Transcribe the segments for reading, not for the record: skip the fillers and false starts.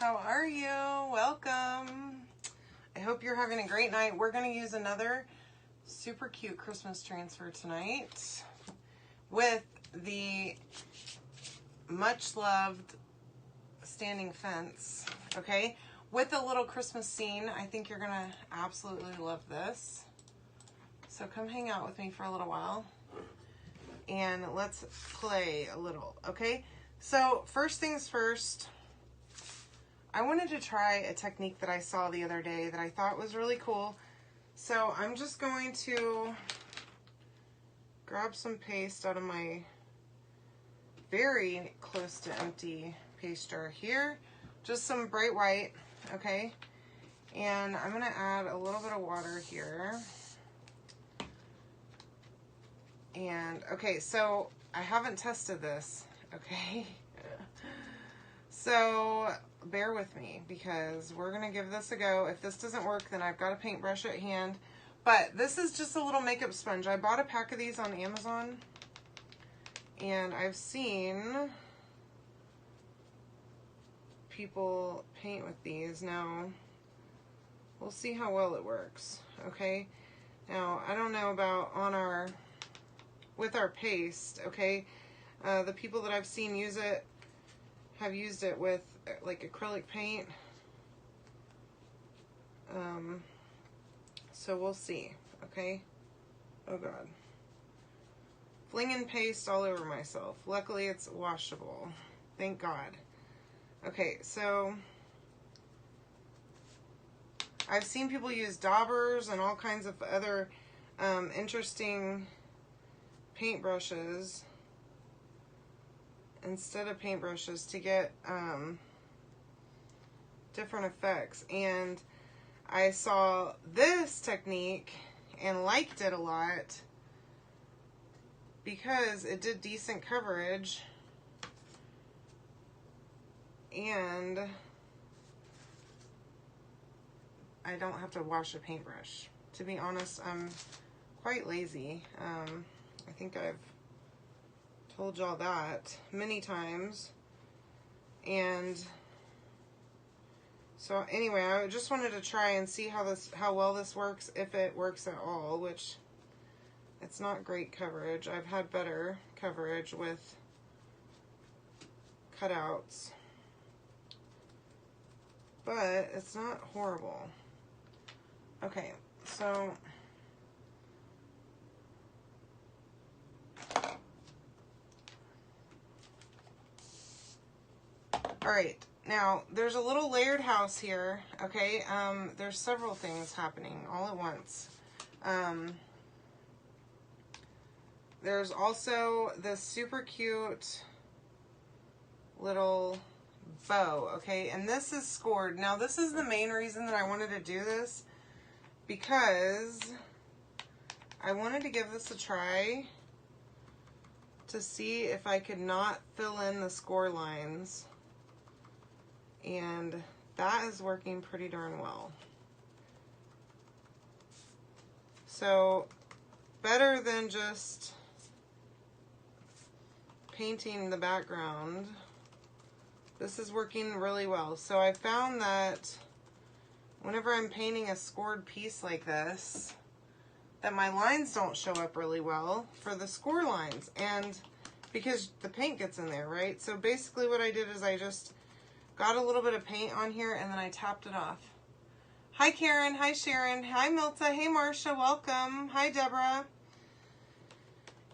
How are you? Welcome. I hope you're having a great night. We're going to use another super cute Christmas transfer tonight with the much loved standing fence, okay? With a little Christmas scene. I think you're going to absolutely love this. So come hang out with me for a little while and let's play a little, okay? So first things first, I wanted to try a technique that I saw the other day that I thought was really cool. So I'm just going to grab some paste out of my very close to empty paste jar here. Just some bright white, okay? And I'm gonna add a little bit of water here. And, okay, so I haven't tested this, okay? So bear with me because we're going to give this a go. If this doesn't work, then I've got a paintbrush at hand. But this is just a little makeup sponge. I bought a pack of these on Amazon. And I've seen people paint with these. Now, we'll see how well it works, okay? Now, I don't know about with our paste, okay? The people that I've seen use it have used it with like acrylic paint. So we'll see, okay? Oh God. Flinging paste all over myself. Luckily it's washable. Thank God. Okay, so I've seen people use daubers and all kinds of other interesting paintbrushes instead of paintbrushes to get different effects, and I saw this technique and liked it a lot because it did decent coverage and I don't have to wash a paintbrush. To be honest, I'm quite lazy. I think I've told y'all that many times. And so anyway, I just wanted to try and see how well this works, if it works at all, which it's not great coverage. I've had better coverage with cutouts, but it's not horrible. Okay, so all right, now there's a little layered house here, okay? There's several things happening all at once. There's also this super cute little bow, okay? And this is scored. Now this is the main reason that I wanted to do this, because I wanted to give this a try to see if I could not fill in the score lines. And that is working pretty darn well. So better than just painting the background, this is working really well. So I found that whenever I'm painting a scored piece like this, that my lines don't show up really well for the score lines, and because the paint gets in there, right? So basically what I did is I just got a little bit of paint on here and then I tapped it off. Hi Karen, hi Sharon, hi Milta, hey Marsha, welcome. Hi Deborah.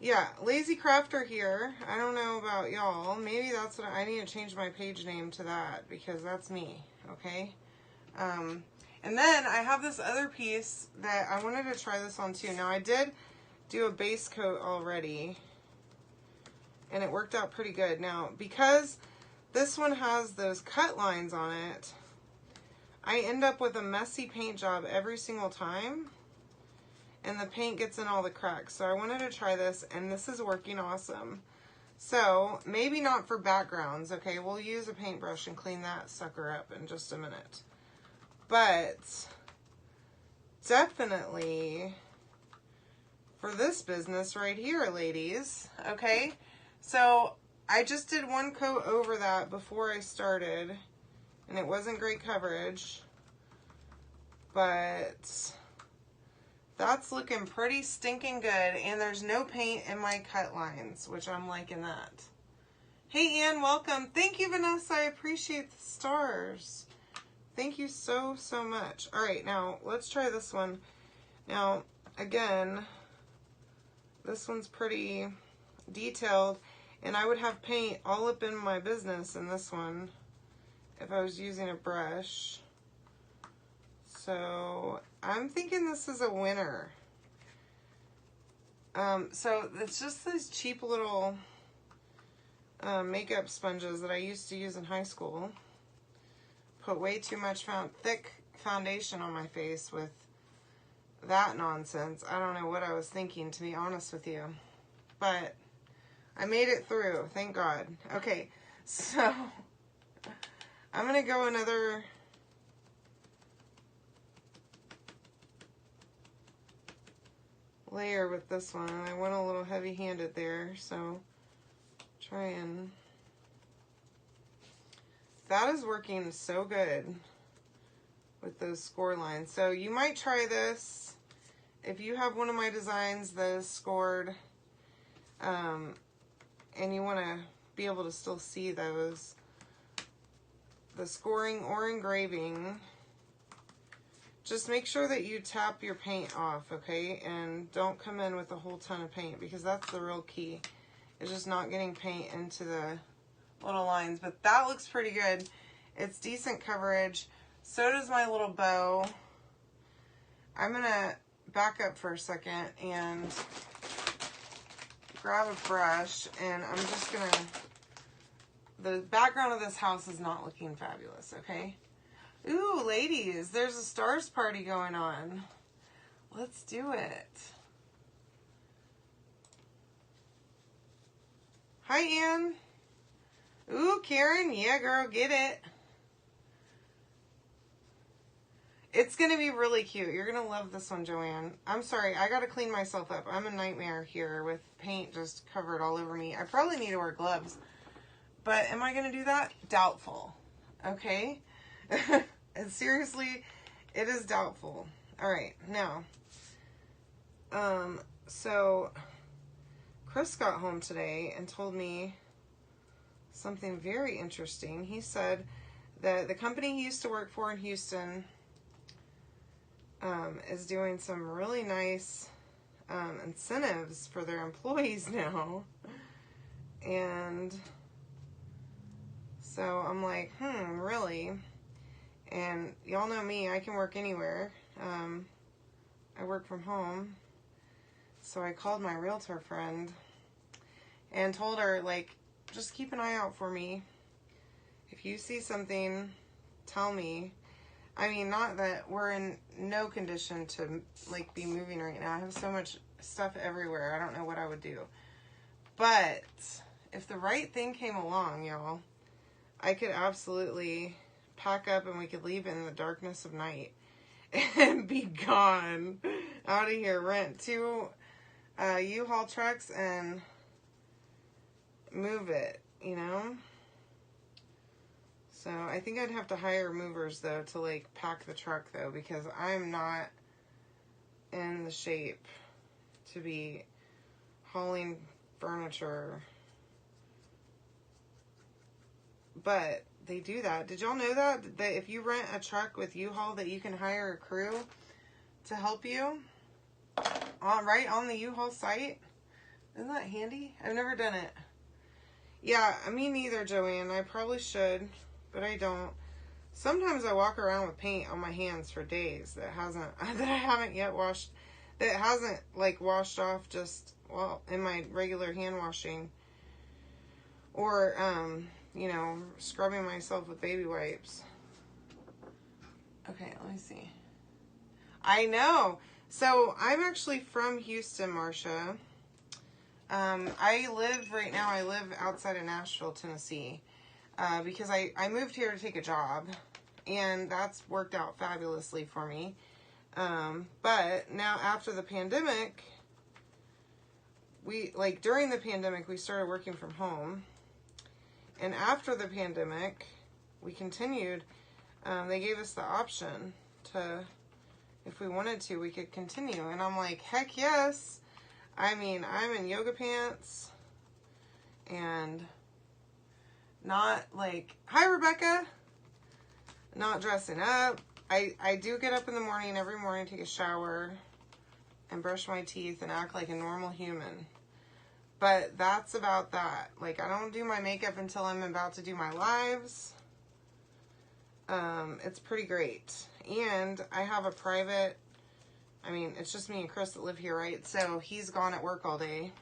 Yeah, Lazy Crafter here. I don't know about y'all. Maybe that's what I need to change my page name to that, because that's me, okay? And then I have this other piece that I wanted to try this on too. Now I did do a base coat already and it worked out pretty good. Now, because this one has those cut lines on it, I end up with a messy paint job every single time, and the paint gets in all the cracks. So I wanted to try this, and this is working awesome. So maybe not for backgrounds, okay? We'll use a paintbrush and clean that sucker up in just a minute. But definitely for this business right here, ladies, okay? So I just did one coat over that before I started, and it wasn't great coverage, but that's looking pretty stinking good, and there's no paint in my cut lines, which I'm liking that. Hey, Ann, welcome. Thank you, Vanessa. I appreciate the stars. Thank you so, so much. All right, now let's try this one. Now, again, this one's pretty detailed, and I would have paint all up in my business in this one if I was using a brush. So I'm thinking this is a winner. So it's just these cheap little makeup sponges that I used to use in high school. Put way too much thick foundation on my face with that nonsense. I don't know what I was thinking, to be honest with you. But I made it through, thank God. Okay, so I'm going to go another layer with this one. I went a little heavy-handed there, so try and... That is working so good with those score lines. So you might try this if you have one of my designs that is scored, and you want to be able to still see those, the scoring or engraving. Just make sure that you tap your paint off, okay? And don't come in with a whole ton of paint, because that's the real key. It's just not getting paint into the little lines. But that looks pretty good. It's decent coverage. So does my little bow. I'm going to back up for a second and grab a brush, and I'm just going to... The background of this house is not looking fabulous, okay? Ooh, ladies, there's a stars party going on. Let's do it. Hi, Ann. Ooh, Karen. Yeah, girl, get it. It's going to be really cute. You're going to love this one, Joanne. I'm sorry. I got to clean myself up. I'm a nightmare here with paint just covered all over me. I probably need to wear gloves. But am I going to do that? Doubtful. Okay? And seriously, it is doubtful. All right, now, so Chris got home today and told me something very interesting. He said that the company he used to work for in Houston is doing some really nice incentives for their employees now. And so I'm like, really? And y'all know me, I can work anywhere. I work from home. So I called my realtor friend and told her, like, just keep an eye out for me. If you see something, tell me. I mean, not that we're in no condition to, like, be moving right now. I have so much stuff everywhere. I don't know what I would do. But if the right thing came along, y'all, I could absolutely pack up and we could leave in the darkness of night and be gone out of here. Rent 2 U-Haul trucks and move it, you know? So I think I'd have to hire movers, though, to, like, pack the truck, though, because I'm not in the shape to be hauling furniture. But they do that. Did y'all know that? That if you rent a truck with U-Haul, that you can hire a crew to help you? Right on the U-Haul site? Isn't that handy? I've never done it. Yeah, me neither, Joanne. I probably should, but I don't. Sometimes I walk around with paint on my hands for days that I haven't yet washed, that hasn't, like, washed off just, well, in my regular hand washing. Or, you know, scrubbing myself with baby wipes. Okay, let me see. I know. So, I'm actually from Houston, Marcia. I live outside of Nashville, Tennessee. Because I moved here to take a job. And that's worked out fabulously for me. But now after the pandemic, during the pandemic, we started working from home. And after the pandemic, we continued. They gave us the option to, if we wanted to, we could continue. And I'm like, heck yes. I mean, I'm in yoga pants and not like, hi Rebecca, not dressing up. I do get up in the morning, every morning, take a shower and brush my teeth and act like a normal human. But that's about that. Like, I don't do my makeup until I'm about to do my lives. It's pretty great. And I have a private, I mean, it's just me and Chris that live here, right? So he's gone at work all day.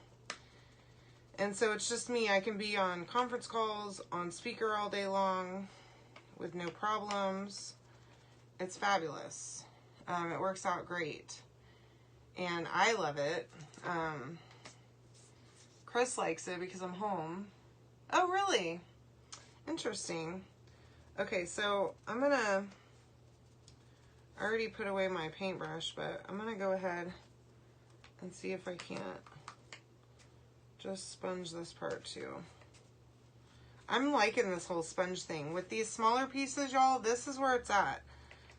And so it's just me. I can be on conference calls, on speaker all day long with no problems. It's fabulous. It works out great. And I love it. Chris likes it because I'm home. Oh, really? Interesting. Okay, so I'm gonna, I already put away my paintbrush, but I'm gonna go ahead and see if I can't just sponge this part too. I'm liking this whole sponge thing. With these smaller pieces, y'all, this is where it's at.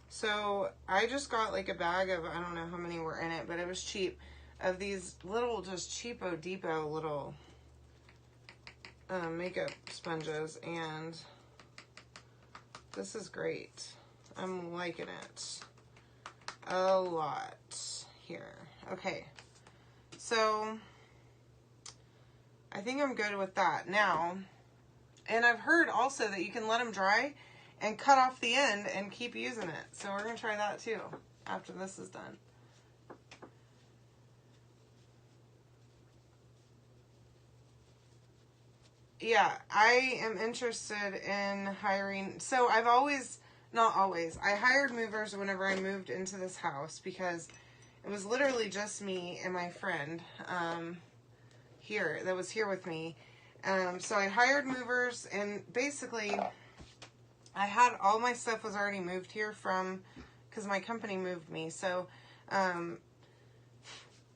So I just got like a bag of, I don't know how many were in it, but it was cheap, of these little just cheapo depot little makeup sponges, and this is great. I'm liking it a lot here. Okay, so I think I'm good with that now. And I've heard also that you can let them dry and cut off the end and keep using it. So we're going to try that too after this is done. Yeah, I am interested in hiring. So I've always, not always, I hired movers whenever I moved into this house because it was literally just me and my friend here that was here with me. So I hired movers, and basically I had all my stuff was already moved here from, because my company moved me. So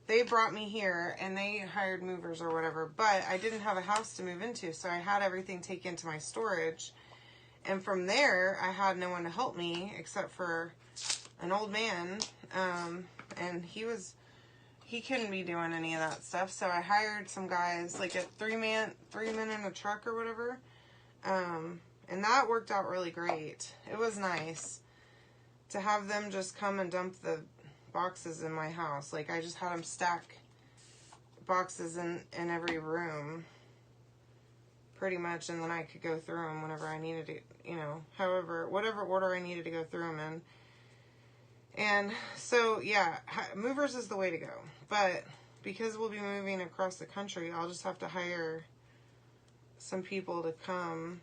they brought me here and they hired movers or whatever, but I didn't have a house to move into, so I had everything taken to my storage. And from there, I had no one to help me except for an old man, and he couldn't be doing any of that stuff, so I hired some guys, like a three men in a truck or whatever, and that worked out really great. It was nice to have them just come and dump the boxes in my house. Like, I just had them stack boxes in every room pretty much, and then I could go through them whenever I needed to, you know, whatever order I needed to go through them in. And so, yeah, movers is the way to go. But because we'll be moving across the country, I'll just have to hire some people to come,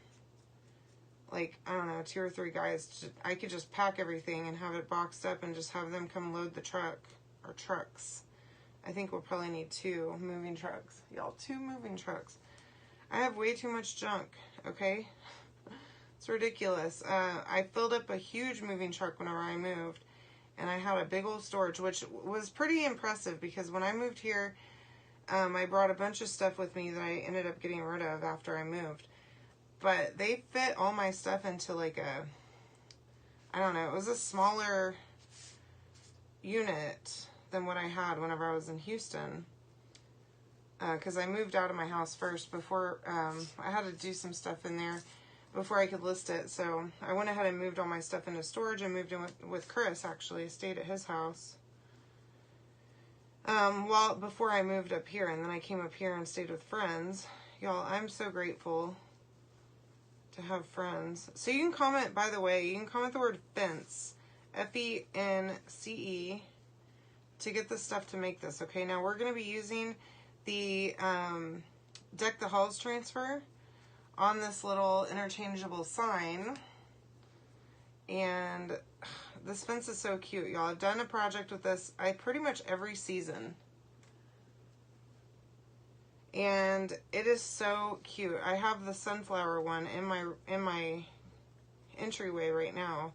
like, I don't know, 2 or 3 guys. I could just pack everything and have it boxed up and just have them come load the truck, or trucks. I think we'll probably need 2 moving trucks. Y'all, 2 moving trucks. I have way too much junk, okay? It's ridiculous. I filled up a huge moving truck whenever I moved, and I had a big old storage, which was pretty impressive because when I moved here, I brought a bunch of stuff with me that I ended up getting rid of after I moved. But they fit all my stuff into like a, I don't know, it was a smaller unit than what I had whenever I was in Houston. Because I moved out of my house first before, I had to do some stuff in there before I could list it. So I went ahead and moved all my stuff into storage and moved in with Chris, actually. Stayed at his house. Before I moved up here, and then I came up here and stayed with friends. Y'all, I'm so grateful to have friends. So you can comment, by the way, you can comment the word fence, F-E-N-C-E, to get the stuff to make this, okay? Now we're going to be using the Deck the Halls transfer on this little interchangeable sign, and this fence is so cute, y'all. I've done a project with this pretty much every season, and it is so cute. I have the sunflower one in my entryway right now,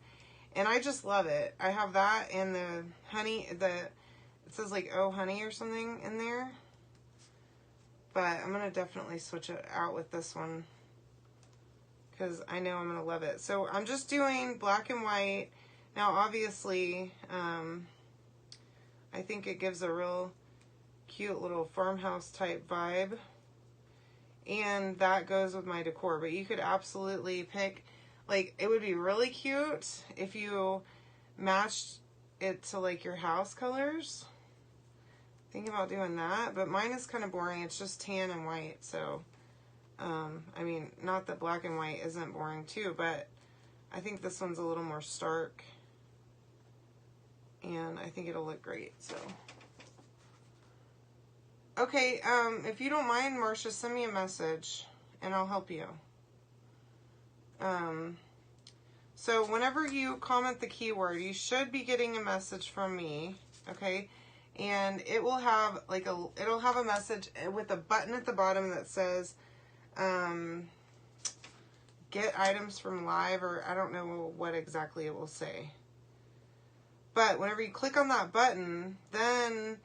and I just love it. I have that and the honey, it says like "Oh Honey" or something in there, but I'm gonna definitely switch it out with this one because I know I'm going to love it. So I'm just doing black and white. Now, obviously, I think it gives a real cute little farmhouse type vibe. And that goes with my decor. But you could absolutely pick, like, it would be really cute if you matched it to, like, your house colors. Think about doing that. But mine is kind of boring. It's just tan and white. So, I mean, not that black and white isn't boring too, but I think this one's a little more stark. And I think it'll look great, so. Okay, if you don't mind, Marcia, send me a message, and I'll help you. So whenever you comment the keyword, you should be getting a message from me, okay? And it will have, like, it'll have a message with a button at the bottom that says, get items from live, or I don't know what exactly it will say. But whenever you click on that button, then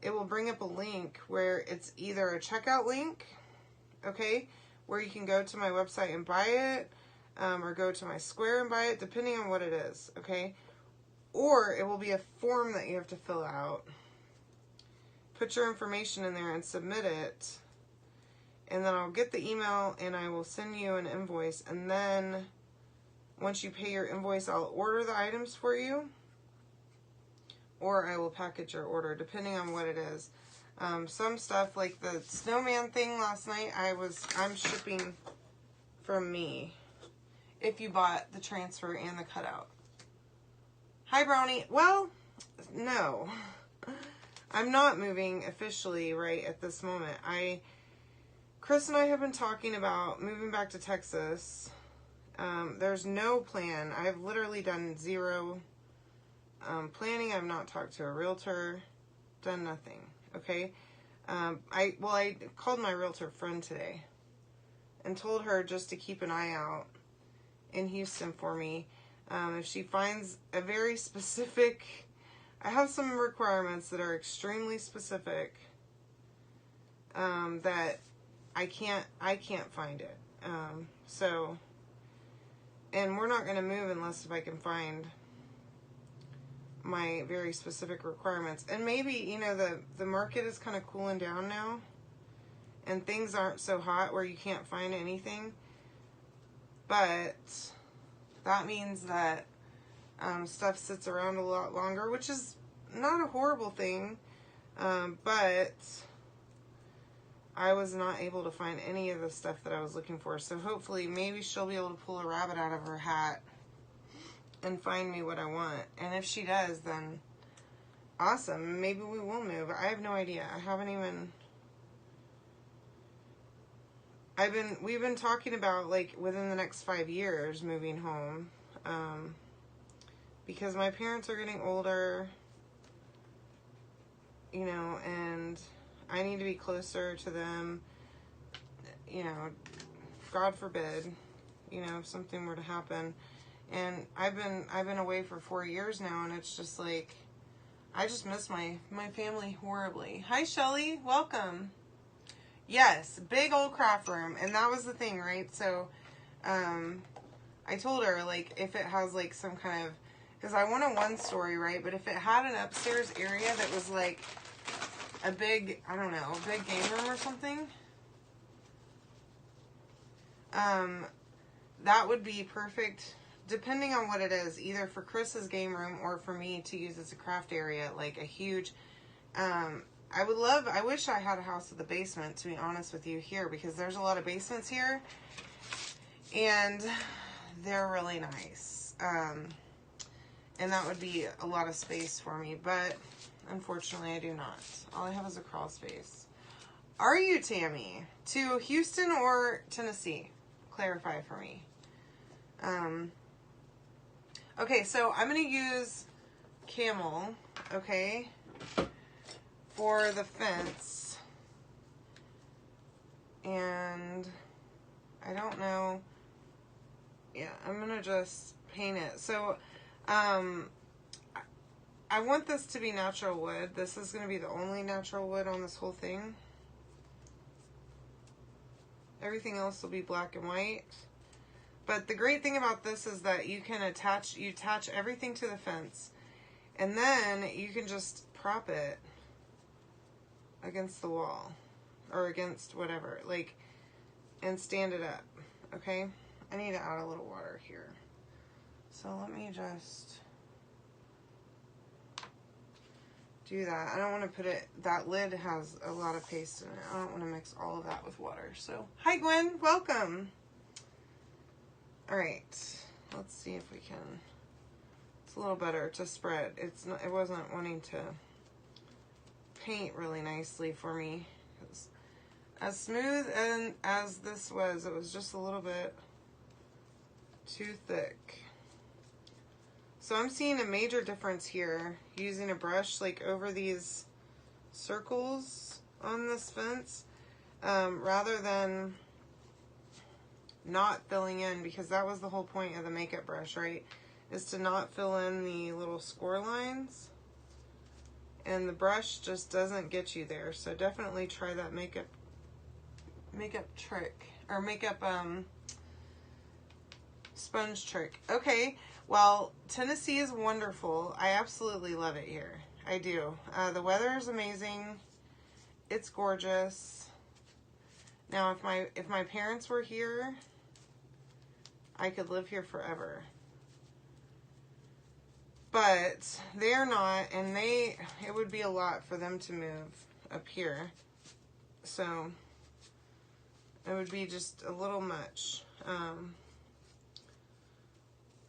it will bring up a link where it's either a checkout link, okay, where you can go to my website and buy it, or go to my Square and buy it, depending on what it is, okay? Or it will be a form that you have to fill out. Put your information in there and submit it, and then I'll get the email and I will send you an invoice, and then once you pay your invoice, I'll order the items for you. Or I will package your order, depending on what it is. Some stuff, like the snowman thing last night, I'm shipping from me. If you bought the transfer and the cutout. Hi, Brownie. Well, no. I'm not moving officially right at this moment. Chris and I have been talking about moving back to Texas. There's no plan. I've literally done zero planning. I've not talked to a realtor, done nothing, okay? I called my realtor friend today and told her just to keep an eye out in Houston for me. If she finds a very specific, I have some requirements that are extremely specific, that I can't find it. So, and we're not going to move unless if I can find my very specific requirements. And maybe, you know, the market is kind of cooling down now, and things aren't so hot where you can't find anything. But that means that stuff sits around a lot longer, which is not a horrible thing. But I was not able to find any of the stuff that I was looking for. So hopefully, maybe she'll be able to pull a rabbit out of her hat and find me what I want. And if she does, then awesome. Maybe we will move. I have no idea. We've been talking about, like, within the next 5 years moving home. Because my parents are getting older, you know, and I need to be closer to them. You know, God forbid, you know, if something were to happen. And I've been away for 4 years now, and it's just like, I just miss my family horribly. Hi, Shelly. Welcome. Yes, big old craft room. And that was the thing, right? So, I told her, like, if it has, like, some kind of, because I want a one-story, right? But if it had an upstairs area that was, like, a big, I don't know, a big game room or something, that would be perfect. Depending on what it is, either for Chris's game room or for me to use as a craft area, like a huge, I wish I had a house with a basement, to be honest with you, here, because there's a lot of basements here, and they're really nice, and that would be a lot of space for me, but unfortunately I do not. All I have is a crawl space. Are you, Tammy? To Houston or Tennessee? Clarify for me. Okay, so I'm going to use camel, okay, for the fence, and I don't know, yeah, I'm going to just paint it. So, I want this to be natural wood. This is going to be the only natural wood on this whole thing. Everything else will be black and white. But the great thing about this is that you attach everything to the fence, and then you can just prop it against the wall or against whatever, like, and stand it up. Okay, I need to add a little water here, so let me just do that. I don't want to put it, that lid has a lot of paste in it. I don't want to mix all of that with water. So, hi Gwen, welcome. All right, let's see if we can. It's a little better to spread. It's not, it wasn't wanting to paint really nicely for me. As smooth and as this was, it was just a little bit too thick. So I'm seeing a major difference here using a brush like over these circles on this fence, rather than not filling in, because that was the whole point of the makeup brush, right? Is to not fill in the little score lines. And the brush just doesn't get you there. So definitely try that makeup trick, or makeup sponge trick. Okay, well, Tennessee is wonderful. I absolutely love it here. I do. The weather is amazing. It's gorgeous. Now, if my parents were here, I could live here forever. But they're not, and it would be a lot for them to move up here. So it would be just a little much.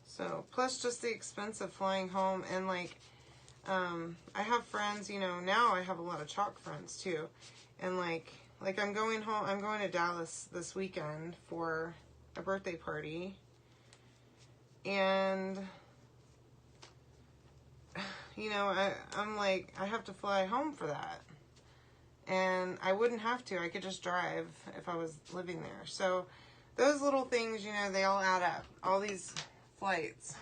So plus just the expense of flying home, and like, I have friends, you know, now I have a lot of chalk friends too. And like I'm going home, I'm going to Dallas this weekend for a birthday party. And, you know, I'm like, I have to fly home for that. And I wouldn't have to. I could just drive if I was living there. So those little things, you know, they all add up. All these flights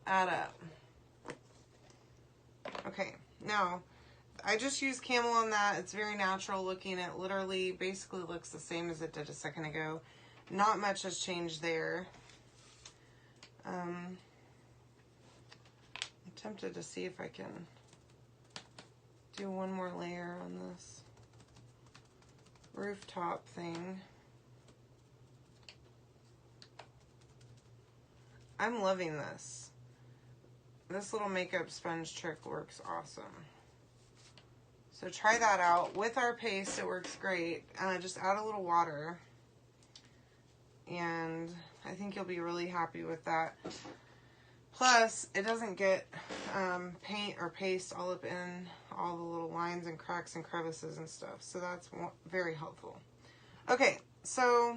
add up. Okay, now I just used Camel on that. It's very natural looking. It literally basically looks the same as it did a second ago. Not much has changed there. I'm tempted to see if I can do one more layer on this rooftop thing. I'm loving this. This little makeup sponge trick works awesome. So try that out. With our paste, it works great. Just add a little water. And I think you'll be really happy with that. Plus, it doesn't get paint or paste all up in all the little lines and cracks and crevices and stuff. So that's very helpful. Okay, so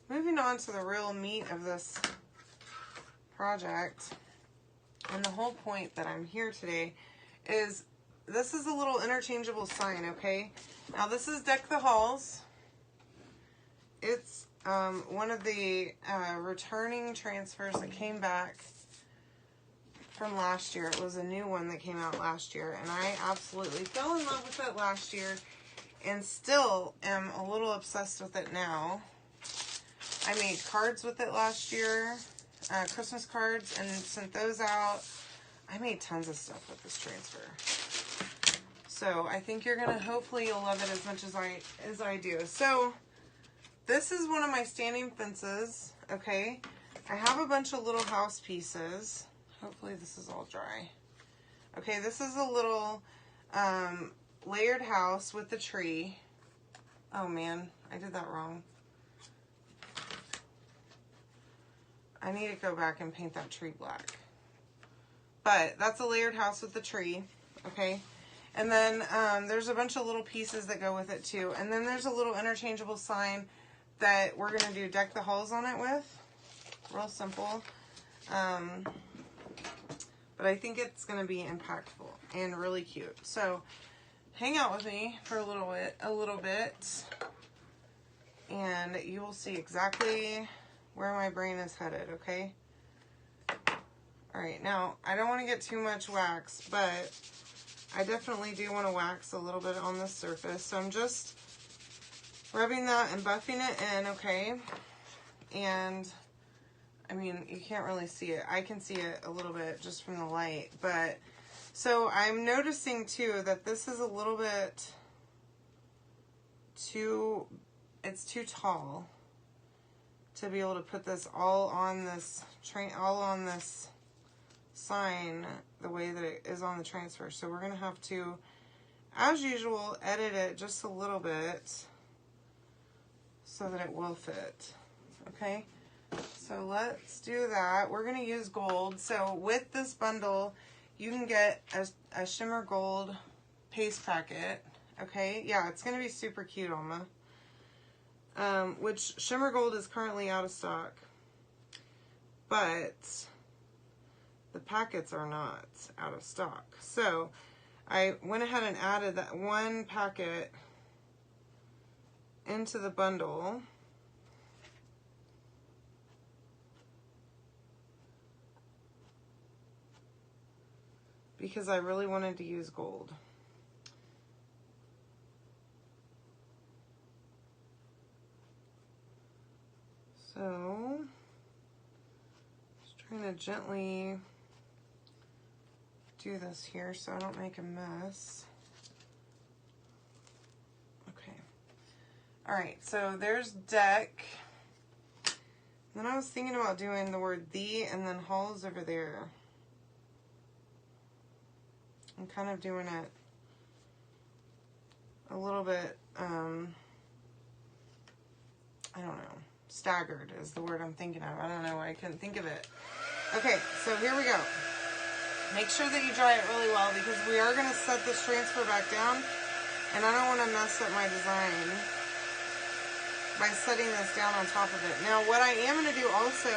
moving on to the real meat of this project. And the whole point that I'm here today is this is a little interchangeable sign, okay? Now this is Deck the Halls. It's one of the returning transfers that came back from last year. It was a new one that came out last year, and I absolutely fell in love with it last year and still am a little obsessed with it now. I made cards with it last year, Christmas cards, and sent those out. I made tons of stuff with this transfer. So I think you're gonna, hopefully you'll love it as much as I do. So this is one of my standing fences, okay? I have a bunch of little house pieces. Hopefully this is all dry. Okay, this is a little layered house with the tree. Oh man, I did that wrong. I need to go back and paint that tree black. But that's a layered house with the tree, okay? And then there's a bunch of little pieces that go with it too. And then there's a little interchangeable sign that we're gonna do Deck the Halls on it with. Real simple. But I think it's gonna be impactful and really cute. So hang out with me for a little bit, and you will see exactly where my brain is headed, okay? All right, now I don't want to get too much wax, but I definitely do want to wax a little bit on the surface. So I'm just rubbing that and buffing it in, okay? and I mean, you can't really see it. I can see it a little bit just from the light, but so I'm noticing too that this is a little bit too, it's too tall to be able to put this all on this sign the way that it is on the transfer. So we're gonna have to, as usual, edit it just a little bit so that it will fit. Okay, so let's do that. We're gonna use gold. So with this bundle, you can get a shimmer gold paste packet. Okay, yeah, it's gonna be super cute, Alma. Which shimmer gold is currently out of stock, but the packets are not out of stock. So I went ahead and added that one packet into the bundle. Because I really wanted to use gold. So, just trying to gently do this here so I don't make a mess. Okay. Alright, so there's deck. Then I was thinking about doing the word the and then halls over there. I'm kind of doing it a little bit, I don't know, staggered is the word I'm thinking of. I don't know why I couldn't think of it. Okay, so here we go. Make sure that you dry it really well because we are going to set this transfer back down and I don't want to mess up my design by setting this down on top of it. Now what I am going to do also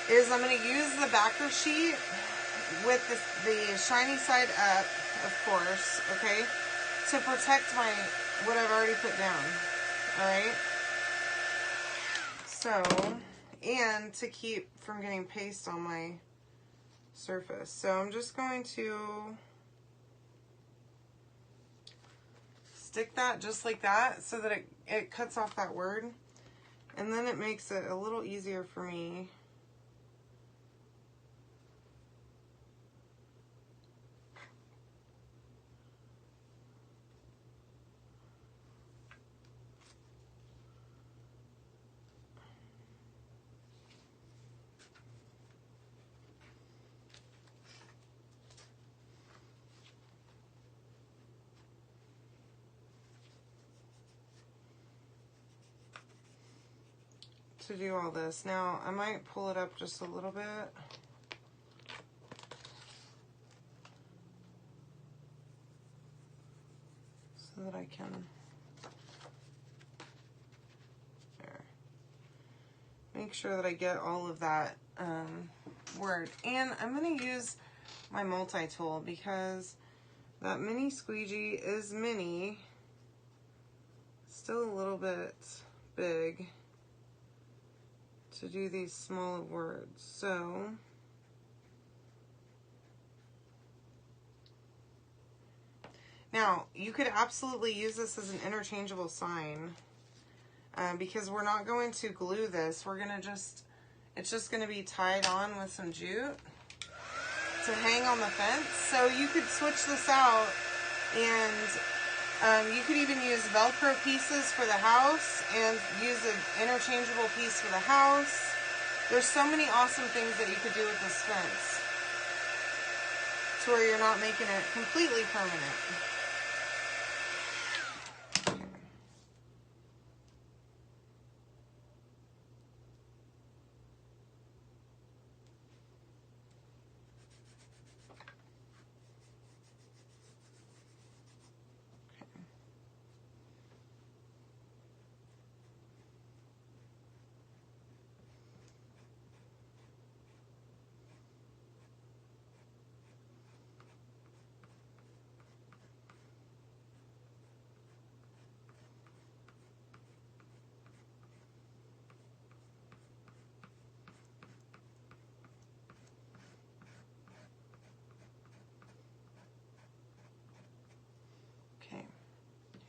is I'm going to use the backer sheet with the shiny side up, of course, okay, to protect what I've already put down, alright? So, and to keep from getting paste on my surface. So I'm just going to stick that just like that so that it cuts off that word, and then it makes it a little easier for me to do all this. Now, I might pull it up just a little bit. So that I can, there, make sure that I get all of that word. And I'm going to use my multi-tool because that mini squeegee is mini, still a little bit big to do these smaller words. So now you could absolutely use this as an interchangeable sign because we're not going to glue this. We're gonna it's just gonna be tied on with some jute to hang on the fence. So you could switch this out and you could even use Velcro pieces for the house and use an interchangeable piece for the house. There's so many awesome things that you could do with this fence to where you're not making it completely permanent.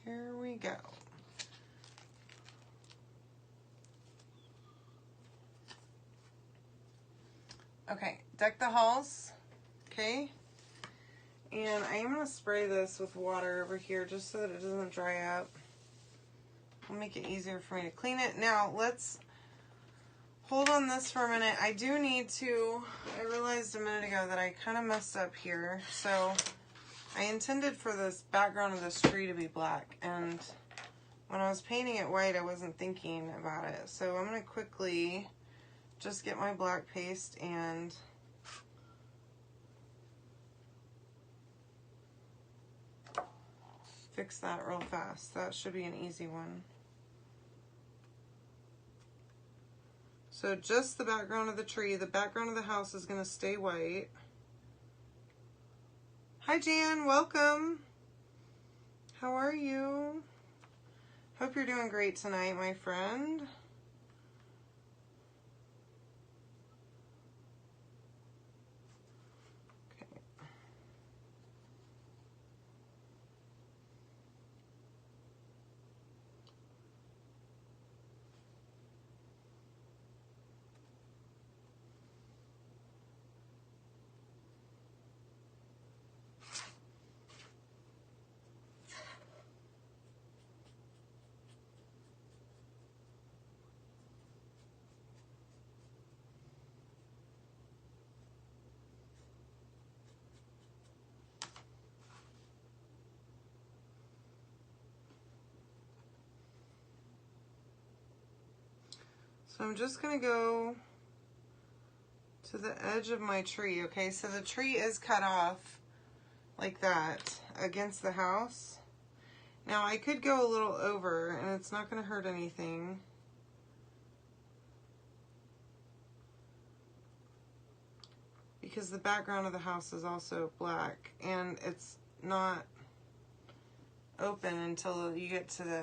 Here we go. Okay, deck the halls. Okay. And I am going to spray this with water over here just so that it doesn't dry up. It'll make it easier for me to clean it. Now, let's hold on this for a minute. I do need to, I realized a minute ago that I kind of messed up here. So, I intended for this background of this tree to be black. And when I was painting it white, I wasn't thinking about it. So, I'm going to quickly just get my black paste and fix that real fast. That should be an easy one. So just the background of the tree. The background of the house is going to stay white. Hi Jan, welcome. How are you? Hope you're doing great tonight, my friend. So I'm just going to go to the edge of my tree, okay? So the tree is cut off like that against the house. Now I could go a little over and it's not going to hurt anything. Because the background of the house is also black and it's not open until you get to the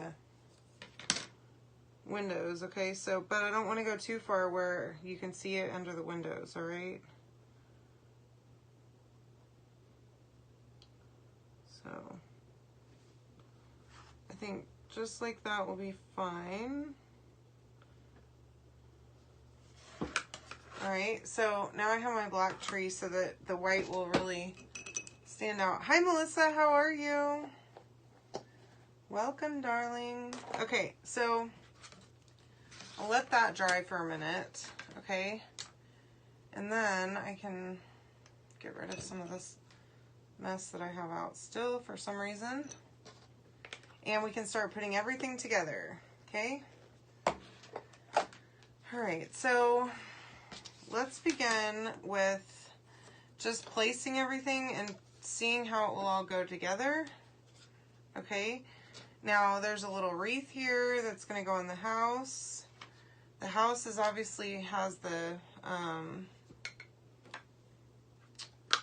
windows, okay? So, but I don't want to go too far where you can see it under the windows, all right? So, I think just like that will be fine. All right, so now I have my black tree so that the white will really stand out. Hi, Melissa, how are you? Welcome, darling. Okay, so I'll let that dry for a minute, okay? And then I can get rid of some of this mess that I have out still for some reason. And we can start putting everything together, okay? All right, so let's begin with just placing everything and seeing how it will all go together, okay? Now there's a little wreath here that's gonna go in the house. The house is obviously has the,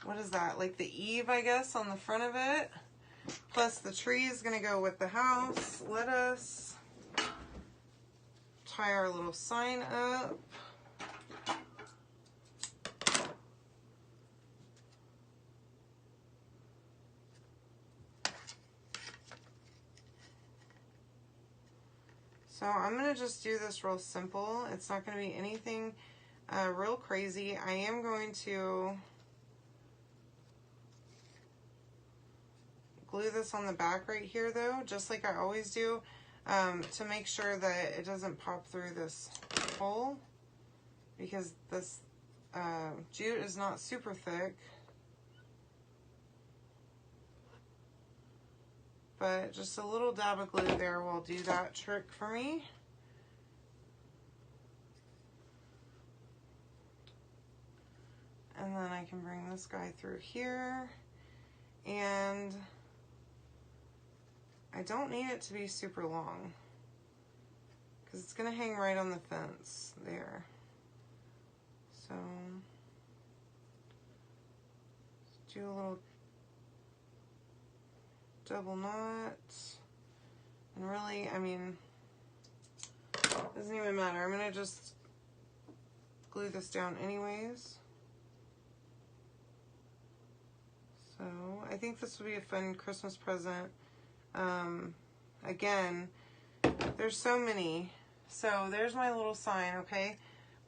what is that? Like the eave, I guess, on the front of it. Plus the tree is gonna go with the house. Let us tie our little sign up. So I'm going to just do this real simple. It's not going to be anything real crazy. I am going to glue this on the back right here though, just like I always do, to make sure that it doesn't pop through this hole, because this jute is not super thick. But just a little dab of glue there will do that trick for me. And then I can bring this guy through here. And I don't need it to be super long, because it's going to hang right on the fence there. So, do a little double knot, and really, I mean, doesn't even matter. I'm gonna just glue this down anyways. So I think this would be a fun Christmas present. Again, there's so many. So there's my little sign, okay?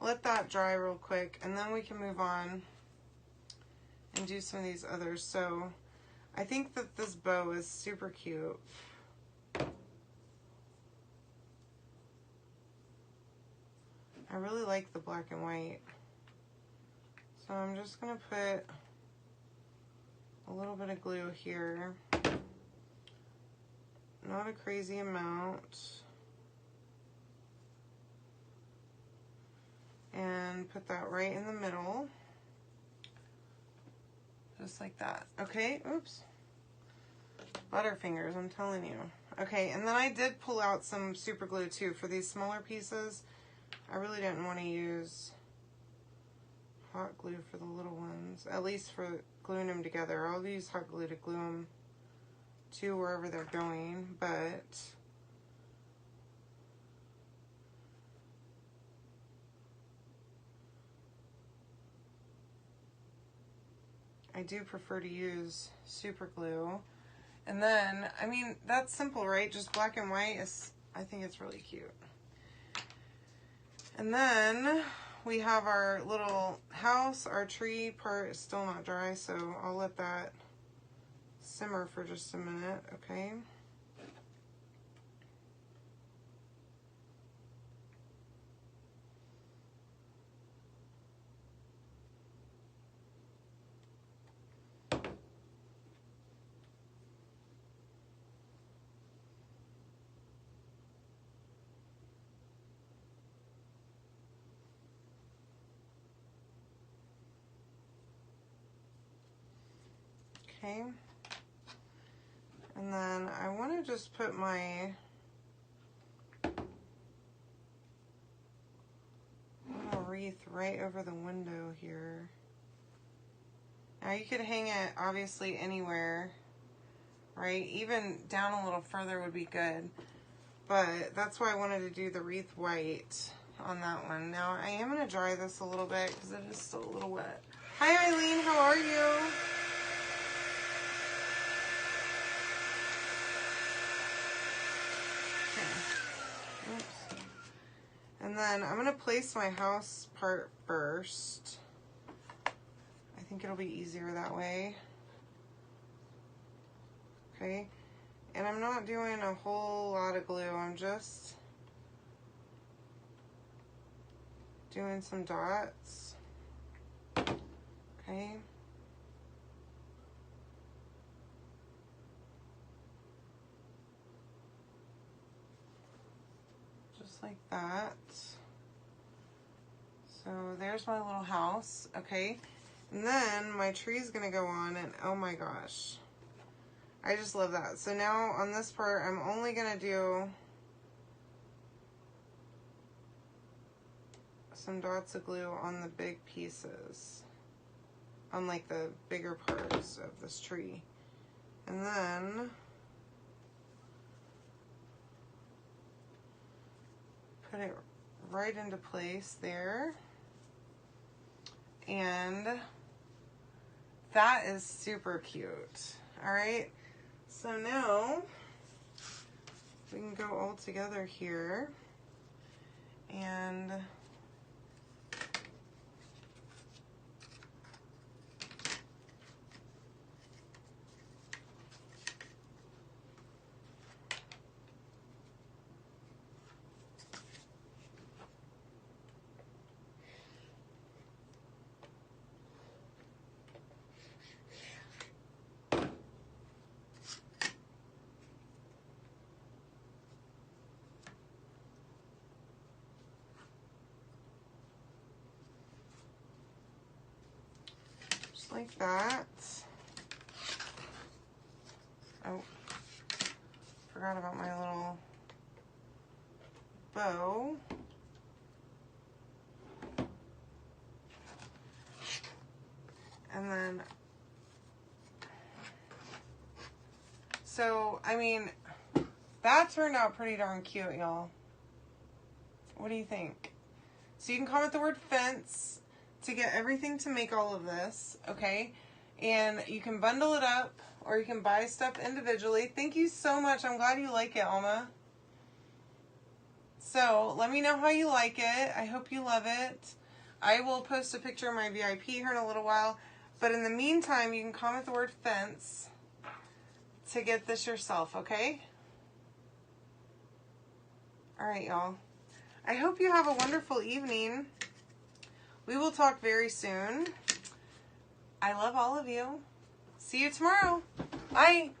let that dry real quick, and then we can move on and do some of these others. So I think that this bow is super cute. I really like the black and white. So I'm just gonna put a little bit of glue here. Not a crazy amount. And put that right in the middle. Just like that. Okay, oops. Butterfingers, I'm telling you. Okay, and then I did pull out some super glue too for these smaller pieces. I really didn't want to use hot glue for the little ones, at least for gluing them together. I'll use hot glue to glue them to wherever they're going, but I do prefer to use super glue. And then, I mean, that's simple, right? Just black and white is, I think it's really cute. And then we have our little house. Our tree part is still not dry, so I'll let that simmer for just a minute, okay? Okay. And then I want to just put my little wreath right over the window here. Now you could hang it obviously anywhere, right? Even down a little further would be good. But that's why I wanted to do the wreath white on that one. Now I am going to dry this a little bit because it is still a little wet. Hi Eileen, how are you? And then I'm going to place my house part first. I think it'll be easier that way. Okay. And I'm not doing a whole lot of glue. I'm just doing some dots. Okay. Just like that. So there's my little house, okay? And then my tree's gonna go on, and oh my gosh. I just love that. So now on this part, I'm only gonna do some dots of glue on the big pieces, on like the bigger parts of this tree. And then put it right into place there. And that is super cute. All right, so now we can go all together here and like that. Oh, forgot about my little bow. And then, so, I mean, that turned out pretty darn cute, y'all. What do you think? So you can comment the word fence to get everything to make all of this, okay? And you can bundle it up or you can buy stuff individually. Thank you so much. I'm glad you like it, Alma. So let me know how you like it. I hope you love it. I will post a picture of my VIP here in a little while. But in the meantime, you can comment the word fence to get this yourself, okay? All right, y'all. I hope you have a wonderful evening. We will talk very soon. I love all of you. See you tomorrow. Bye.